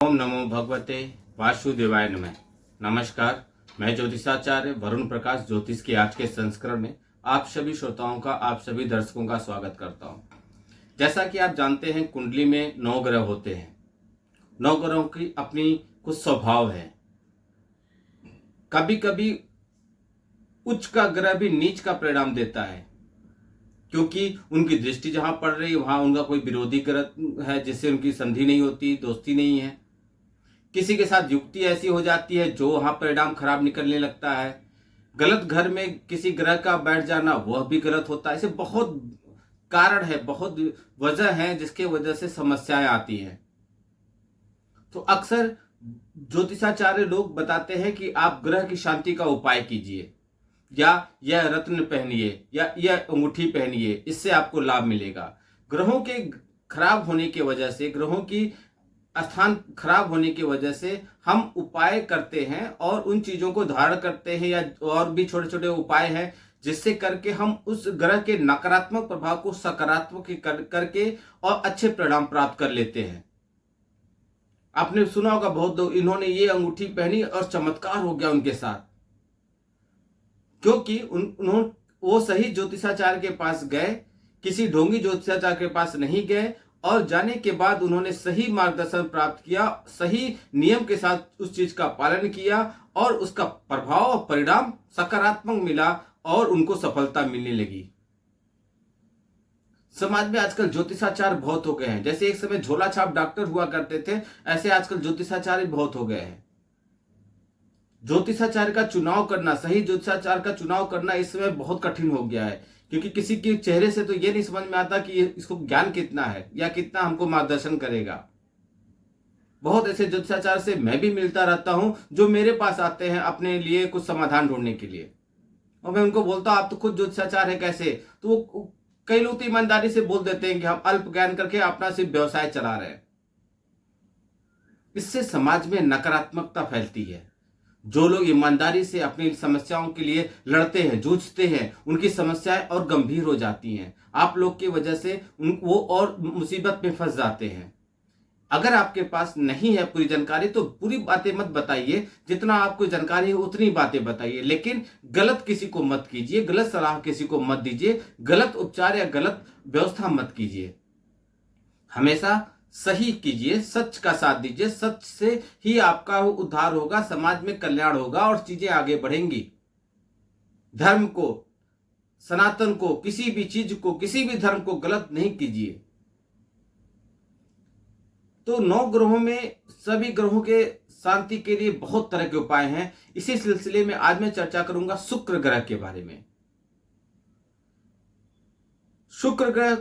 ओम नमो भगवते वासुदेवाय नमः। नमस्कार, मैं ज्योतिषाचार्य वरुण प्रकाश ज्योतिष के आज के संस्करण में आप सभी श्रोताओं का, आप सभी दर्शकों का स्वागत करता हूं। जैसा कि आप जानते हैं, कुंडली में 9 ग्रह होते हैं। 9 ग्रहों की अपनी कुछ स्वभाव है। कभी कभी उच्च का ग्रह भी नीच का परिणाम देता है, क्योंकि उनकी दृष्टि जहां पड़ रही है वहां उनका कोई विरोधी ग्रह है, जिससे उनकी संधि नहीं होती, दोस्ती नहीं है। किसी के साथ युक्ति ऐसी हो जाती है जो वहां परिणाम खराब निकलने लगता है। गलत घर में किसी ग्रह का बैठ जाना वह भी गलत होता है। ऐसे बहुत कारण है, बहुत वजह है जिसके वजह से समस्याएं आती हैं। तो अक्सर ज्योतिषाचार्य लोग बताते हैं कि आप ग्रह की शांति का उपाय कीजिए, या यह रत्न पहनिए, या यह अंगूठी पहनिए, इससे आपको लाभ मिलेगा। ग्रहों के खराब होने की वजह से, ग्रहों की स्थान खराब होने की वजह से हम उपाय करते हैं और उन चीजों को धारण करते हैं, या और भी छोटे छोटे उपाय हैं जिससे करके हम उस ग्रह के नकारात्मक प्रभाव को सकारात्मक करके और अच्छे परिणाम प्राप्त कर लेते हैं। आपने सुना होगा, बहुत लोग इन्होंने ये अंगूठी पहनी और चमत्कार हो गया उनके साथ, क्योंकि उन्होंने वो सही ज्योतिषाचार्य के पास गए, किसी ढोंगी ज्योतिषाचार्य के पास नहीं गए, और जाने के बाद उन्होंने सही मार्गदर्शन प्राप्त किया, सही नियम के साथ उस चीज का पालन किया और उसका प्रभाव और परिणाम सकारात्मक मिला और उनको सफलता मिलने लगी। समाज में आजकल ज्योतिषाचार्य बहुत हो गए हैं। जैसे एक समय झोला छाप डॉक्टर हुआ करते थे, ऐसे आजकल ज्योतिषाचार्य बहुत हो गए हैं। ज्योतिषाचार्य का चुनाव करना, सही ज्योतिषाचार्य का चुनाव करना इस समय बहुत कठिन हो गया है, क्योंकि किसी के चेहरे से तो ये नहीं समझ में आता कि इसको ज्ञान कितना है या कितना हमको मार्गदर्शन करेगा। बहुत ऐसे ज्योतिषाचार्य से मैं भी मिलता रहता हूं जो मेरे पास आते हैं अपने लिए कुछ समाधान ढूंढने के लिए, और मैं उनको बोलता हूं आप तो खुद ज्योतिषाचार्य है कैसे? तो वो कई लोग तो ईमानदारी से बोल देते हैं कि हम अल्प ज्ञान करके अपना सिर्फ व्यवसाय चला रहे हैं। इससे समाज में नकारात्मकता फैलती है। जो लोग ईमानदारी से अपनी समस्याओं के लिए लड़ते हैं, जूझते हैं, उनकी समस्याएं और गंभीर हो जाती हैं। आप लोग की वजह से वो और मुसीबत में फंस जाते हैं। अगर आपके पास नहीं है पूरी जानकारी तो पूरी बातें मत बताइए, जितना आपको जानकारी है उतनी बातें बताइए, लेकिन गलत किसी को मत कीजिए, गलत सलाह किसी को मत दीजिए, गलत उपचार या गलत व्यवस्था मत कीजिए। हमेशा सही कीजिए, सच का साथ दीजिए। सच से ही आपका उद्धार होगा, समाज में कल्याण होगा और चीजें आगे बढ़ेंगी। धर्म को, सनातन को, किसी भी चीज को, किसी भी धर्म को गलत नहीं कीजिए। तो 9 ग्रहों में सभी ग्रहों के शांति के लिए बहुत तरह के उपाय हैं। इसी सिलसिले में आज मैं चर्चा करूंगा शुक्र ग्रह के बारे में। शुक्र ग्रह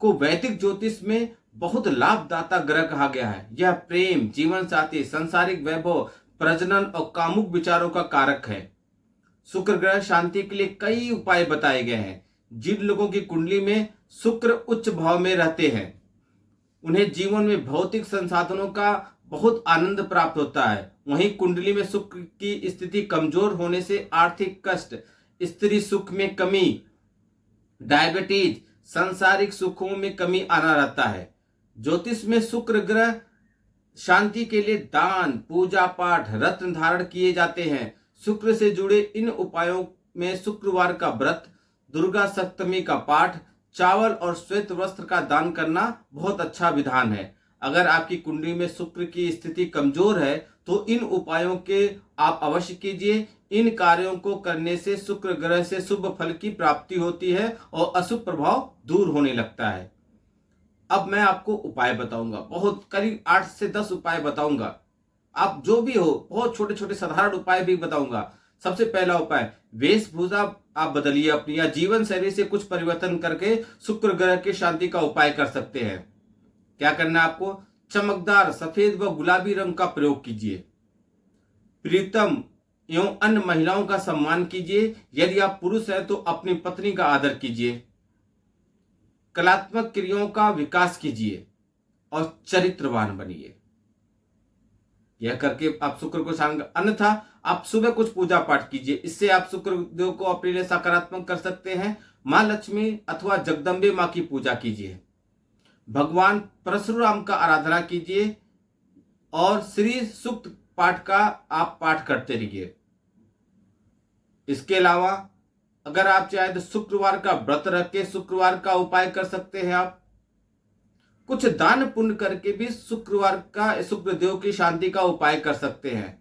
को वैदिक ज्योतिष में बहुत लाभदाता ग्रह कहा गया है। यह प्रेम, जीवन साथी, सांसारिक वैभव, प्रजनन और कामुक विचारों का कारक है। शुक्र ग्रह शांति के लिए कई उपाय बताए गए हैं। जिन लोगों की कुंडली में शुक्र उच्च भाव में रहते हैं उन्हें जीवन में भौतिक संसाधनों का बहुत आनंद प्राप्त होता है। वहीं कुंडली में शुक्र की स्थिति कमजोर होने से आर्थिक कष्ट, स्त्री सुख में कमी, डायबिटीज, सांसारिक सुखों में कमी आना रहता है। ज्योतिष में शुक्र ग्रह शांति के लिए दान, पूजा पाठ, रत्न धारण किए जाते हैं। शुक्र से जुड़े इन उपायों में शुक्रवार का व्रत, दुर्गा सप्तमी का पाठ, चावल और श्वेत वस्त्र का दान करना बहुत अच्छा विधान है। अगर आपकी कुंडली में शुक्र की स्थिति कमजोर है तो इन उपायों के आप अवश्य कीजिए। इन कार्यों को करने से शुक्र ग्रह से शुभ फल की प्राप्ति होती है और अशुभ प्रभाव दूर होने लगता है। अब मैं आपको उपाय बताऊंगा, बहुत करीब 8 से 10 उपाय बताऊंगा। आप जो भी हो, बहुत छोटे छोटे साधारण उपाय भी बताऊंगा। सबसे पहला उपाय, वेशभूषा आप बदलिए अपनी, या जीवन शैली से कुछ परिवर्तन करके शुक्र ग्रह की शांति का उपाय कर सकते हैं। क्या करना है आपको? चमकदार सफेद व गुलाबी रंग का प्रयोग कीजिए। प्रीतम एवं अन्य महिलाओं का सम्मान कीजिए। यदि आप पुरुष हैं तो अपनी पत्नी का आदर कीजिए। कलात्मक क्रियाओं का विकास कीजिए और चरित्रवान बनिए। यह करके आप शुक्र को शांत, अन्यथा आप सुबह कुछ पूजा पाठ कीजिए। इससे आप शुक्र देव को अपने लिए सकारात्मक कर सकते हैं। मां लक्ष्मी अथवा जगदम्बे मां की पूजा कीजिए। भगवान परशुराम का आराधना कीजिए। और श्री सूक्त पाठ का आप पाठ करते रहिए। इसके अलावा अगर आप चाहे तो शुक्रवार का व्रत रख के शुक्रवार का उपाय कर सकते हैं। आप कुछ दान पुण्य करके भी शुक्रवार का शुक्रदेव की शांति का उपाय कर सकते हैं।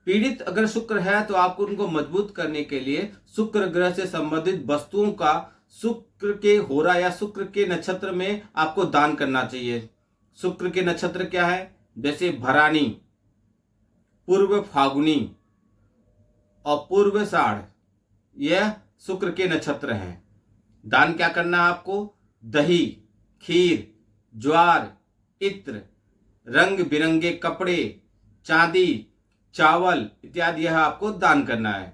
पीड़ित अगर शुक्र है तो आपको उनको मजबूत करने के लिए शुक्र ग्रह से संबंधित वस्तुओं का शुक्र के होरा या शुक्र के नक्षत्र में आपको दान करना चाहिए। शुक्र के नक्षत्र क्या है? जैसे भरानी, पूर्व फागुनी और पूर्वाषाढ़, यह शुक्र के नक्षत्र हैं। दान क्या करना है आपको? दही, खीर, ज्वार, इत्र, रंग बिरंगे कपड़े, चांदी, चावल इत्यादि यह आपको दान करना है।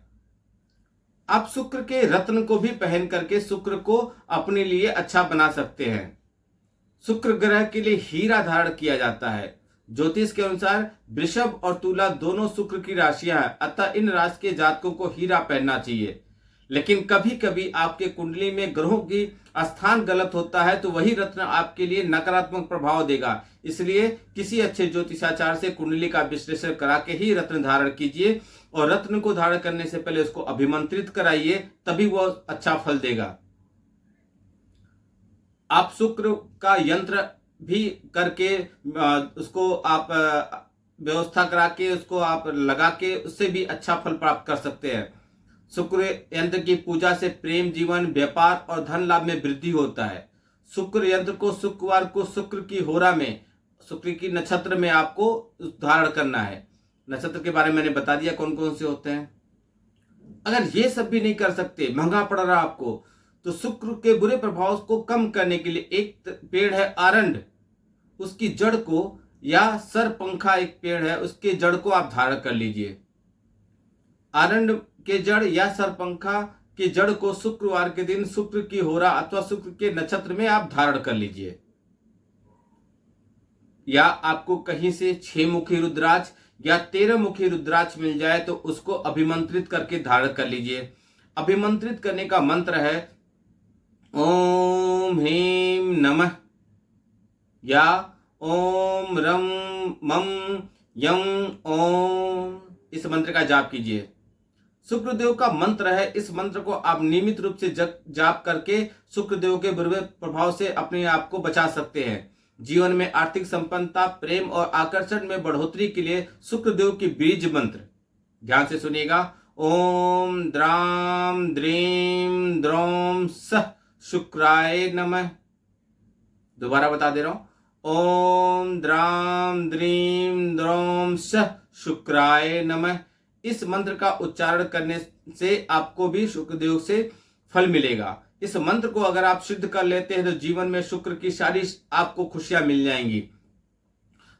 आप शुक्र के रत्न को भी पहन करके शुक्र को अपने लिए अच्छा बना सकते हैं। शुक्र ग्रह के लिए हीरा धारण किया जाता है। ज्योतिष के अनुसार वृषभ और तुला दोनों शुक्र की राशियां हैं, अतः इन राशि के जातकों को हीरा पहनना चाहिए। लेकिन कभी कभी आपके कुंडली में ग्रहों की स्थान गलत होता है तो वही रत्न आपके लिए नकारात्मक प्रभाव देगा। इसलिए किसी अच्छे ज्योतिषाचार्य से कुंडली का विश्लेषण करा के ही रत्न धारण कीजिए और रत्न को धारण करने से पहले उसको अभिमंत्रित कराइए, तभी वह अच्छा फल देगा। आप शुक्र का यंत्र भी करके उसको आप व्यवस्था करा के उसको आप लगा के उससे भी अच्छा फल प्राप्त कर सकते हैं। शुक्र यंत्र की पूजा से प्रेम जीवन, व्यापार और धन लाभ में वृद्धि होता है। शुक्र यंत्र को शुक्रवार को शुक्र की होरा में, शुक्र की नक्षत्र में आपको धारण करना है। नक्षत्र के बारे में मैंने बता दिया कौन कौन से होते हैं। अगर ये सब भी नहीं कर सकते, महंगा पड़ रहा आपको, तो शुक्र के बुरे प्रभाव को कम करने के लिए एक पेड़ है आरंड, उसकी जड़ को, या सरपंखा एक पेड़ है, उसके जड़ को आप धारण कर लीजिए। आरंड के जड़ या सरपंखा की जड़ को शुक्रवार के दिन शुक्र की होरा अथवा शुक्र के नक्षत्र में आप धारण कर लीजिए। या आपको कहीं से 6 मुखी रुद्राक्ष या 13 मुखी रुद्राक्ष मिल जाए तो उसको अभिमंत्रित करके धारण कर लीजिए। अभिमंत्रित करने का मंत्र है ओम ह्रीं नमः या ओम रम मम यम ओम। इस मंत्र का जाप कीजिए। शुक्रदेव का मंत्र है, इस मंत्र को आप नियमित रूप से जाप करके शुक्रदेव के बुरे प्रभाव से अपने आप को बचा सकते हैं। जीवन में आर्थिक संपन्नता, प्रेम और आकर्षण में बढ़ोतरी के लिए शुक्रदेव की बीज मंत्र ध्यान से सुनिएगा। ओम द्राम द्रीम द्रोम सह शुक्राय नमः। दोबारा बता दे रहा हूं, ओम द्राम द्रीम द्रोम सह शुक्राय नमः। इस मंत्र का उच्चारण करने से आपको भी शुक्रदेव से फल मिलेगा। इस मंत्र को अगर आप सिद्ध कर लेते हैं तो जीवन में शुक्र की सारी आपको खुशियां मिल जाएंगी।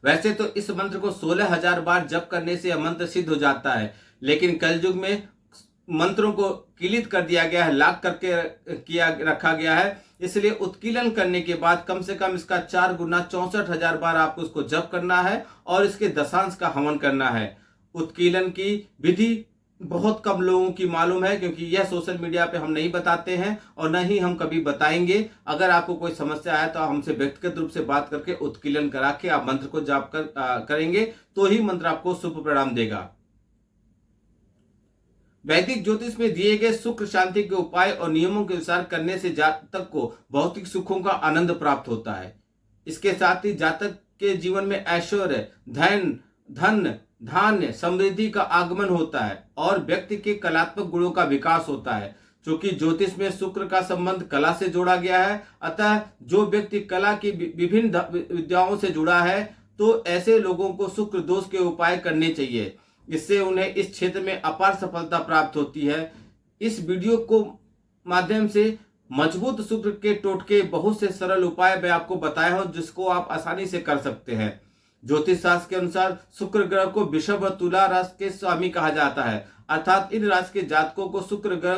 वैसे तो इस मंत्र को 16,000 बार जप करने से यह मंत्र सिद्ध हो जाता है, लेकिन कलयुग में मंत्रों को किलित कर दिया गया है, लॉक करके रखा गया है। इसलिए उत्कीलन करने के बाद कम से कम इसका 4 गुना 64,000 बार आपको उसको जप करना है और इसके दशांश का हवन करना है। उत्कीलन की विधि बहुत कम लोगों की मालूम है, क्योंकि यह सोशल मीडिया पे हम नहीं बताते हैं और न ही हम कभी बताएंगे। अगर आपको कोई समस्या है तो हमसे व्यक्तिगत रूप से बात करके उत्कीलन करा के आप मंत्र को जाप करेंगे तो ही मंत्र आपको शुभ परिणाम देगा। वैदिक ज्योतिष में दिए गए शुक्र शांति के उपाय और नियमों के अनुसार करने से जातक को भौतिक सुखों का आनंद प्राप्त होता है। इसके साथ ही जातक के जीवन में ऐश्वर्य, धन, धान्य, समृद्धि का आगमन होता है और व्यक्ति के कलात्मक गुणों का विकास होता है। क्योंकि ज्योतिष में शुक्र का संबंध कला से जोड़ा गया है, अतः जो व्यक्ति कला की विभिन्न विद्याओं से जुड़ा है तो ऐसे लोगों को शुक्र दोष के उपाय करने चाहिए। इससे उन्हें इस क्षेत्र में अपार सफलता प्राप्त होती है। इस वीडियो को माध्यम से मजबूत शुक्र के टोटके बहुत से सरल उपाय मैं आपको बताया हूं, जिसको आप आसानी से कर सकते हैं। ज्योतिष शास्त्र के अनुसार शुक्र ग्रह को वृषभ और तुला राशि के स्वामी कहा जाता है, अर्थात इन राशि के जातकों को शुक्र ग्रह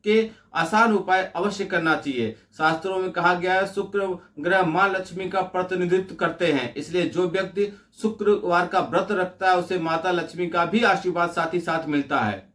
के आसान उपाय अवश्य करना चाहिए। शास्त्रों में कहा गया है शुक्र ग्रह मां लक्ष्मी का प्रतिनिधित्व करते हैं, इसलिए जो व्यक्ति शुक्रवार का व्रत रखता है उसे माता लक्ष्मी का भी आशीर्वाद साथ ही साथ मिलता है।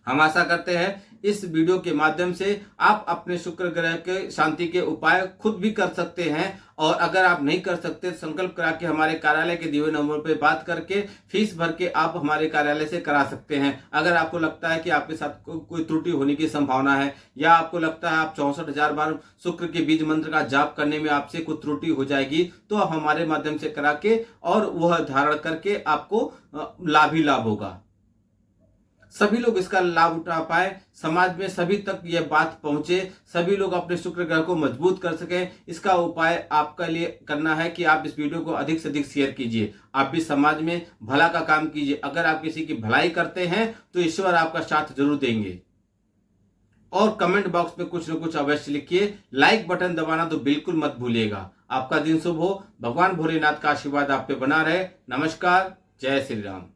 हम आशा करते हैं इस वीडियो के माध्यम से आप अपने शुक्र ग्रह के शांति के उपाय खुद भी कर सकते हैं। और अगर आप नहीं कर सकते तो संकल्प करा के हमारे कार्यालय के दिए हुए नंबर पर बात करके फीस भर के आप हमारे कार्यालय से करा सकते हैं। अगर आपको लगता है कि आपके साथ कोई त्रुटि होने की संभावना है, या आपको लगता है आप 64,000 बार शुक्र के बीज मंत्र का जाप करने में आपसे कुछ त्रुटि हो जाएगी, तो आप हमारे माध्यम से करा के और वह धारण करके आपको लाभ ही लाभ होगा। सभी लोग इसका लाभ उठा पाए, समाज में सभी तक यह बात पहुंचे, सभी लोग अपने शुक्र ग्रह को मजबूत कर सकें। इसका उपाय आपका लिए करना है कि आप इस वीडियो को अधिक से अधिक शेयर कीजिए। आप भी समाज में भला का काम कीजिए। अगर आप किसी की भलाई करते हैं तो ईश्वर आपका साथ जरूर देंगे। और कमेंट बॉक्स में कुछ न कुछ अवश्य लिखिए। लाइक बटन दबाना तो बिल्कुल मत भूलिएगा। आपका दिन शुभ हो। भगवान भोलेनाथ का आशीर्वाद आप पे बना रहे। नमस्कार। जय श्री राम।